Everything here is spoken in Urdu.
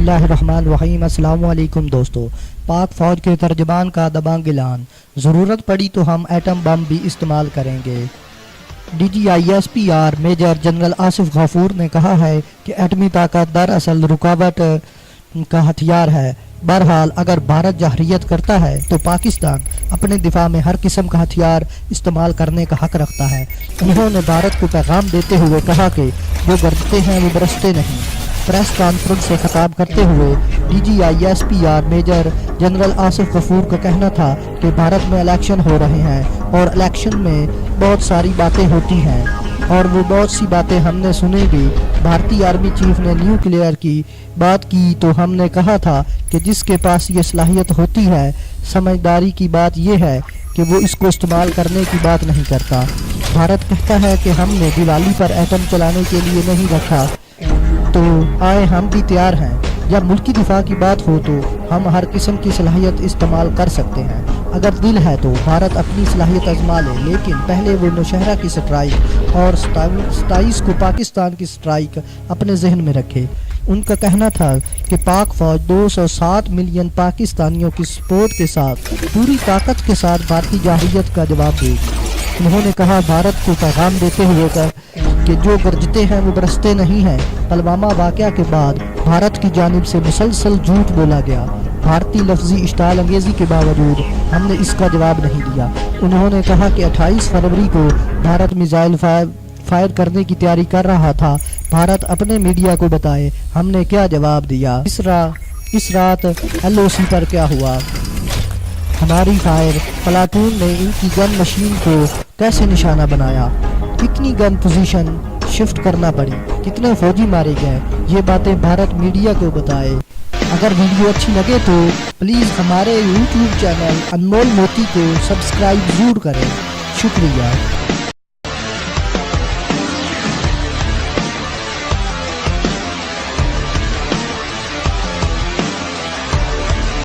اللہ الرحمن الرحیم۔ السلام علیکم دوستو۔ پاک فوج کے ترجمان کا دبنگ اعلان، ضرورت پڑی تو ہم ایٹم بم بھی استعمال کریں گے۔ D G I S P R major general Asif Ghafoor نے کہا ہے کہ ایٹمی طاقت دراصل رکاوٹ کا ہتھیار ہے۔ بہرحال اگر بھارت جارحیت کرتا ہے تو پاکستان اپنے دفاع میں ہر قسم کا ہتھیار استعمال کرنے کا حق رکھتا ہے۔ انہوں نے بھارت کو پیغام دیتے ہوئے کہا کہ جو گرجتے ہیں وہ برستے نہیں۔ پریس کانفرنس سے خطاب کرتے ہوئے D G I S P R major general Asif Ghafoor کا کہنا تھا کہ بھارت میں الیکشن ہو رہے ہیں اور الیکشن میں بہت ساری باتیں ہوتی ہیں اور وہ بہت سی باتیں ہم نے سنی بھی۔ بھارتی آرمی چیف نے نیوکلیئر کی بات کی تو ہم نے کہا تھا کہ جس کے پاس یہ صلاحیت ہوتی ہے، سمجھداری کی بات یہ ہے کہ وہ اس کو استعمال کرنے کی بات نہیں کرتا۔ بھارت کہتا ہے کہ ہم نے دیوالی پر ایٹم چلانے کے لیے نہیں رکھا، تو آئے ہم بھی تیار ہیں۔ جب ملکی دفاع کی بات ہو تو ہم ہر قسم کی صلاحیت استعمال کر سکتے ہیں۔ اگر دل ہے تو بھارت اپنی صلاحیت آزما لے، لیکن پہلے وہ نوشہرہ کی سٹرائک اور 27 کو پاکستان کی سٹرائک اپنے ذہن میں رکھے۔ ان کا کہنا تھا کہ پاک فوج 207 ملین پاکستانیوں کی سپورٹ کے ساتھ پوری طاقت کے ساتھ بھارتی جارحیت کا جواب دے گی۔ انہوں نے کہا بھارت کو پیغام دیتے ہوئے کہ جو گرجتے ہیں وہ برستے نہیں ہیں۔ پلوامہ واقعہ کے بعد بھارت کی جانب سے مسلسل جھوٹ بولا گیا۔ بھارتی لفظی اشتعال انگیزی کے باوجود ہم نے اس کا جواب نہیں دیا۔ انہوں نے کہا کہ 28 فروری کو بھارت میزائل فائر کرنے کی تیاری کر رہا تھا۔ بھارت اپنے میڈیا کو بتائے ہم نے کیا جواب دیا۔ اس رات ایل او سی پر کیا ہوا؟ ہماری فائر پلاٹون نے ان کی گن مشین کو کیسے نشانہ بنایا؟ کتنی گن پوزیشن شفٹ کرنا پڑی؟ کتنے فوجی مارے گئے؟ یہ باتیں بھارت میڈیا کو بتائے۔ اگر ویڈیو اچھی لگے تو پلیز ہمارے یوٹیوب چینل انمول موتی کو سبسکرائب ضرور کریں۔ شکریہ۔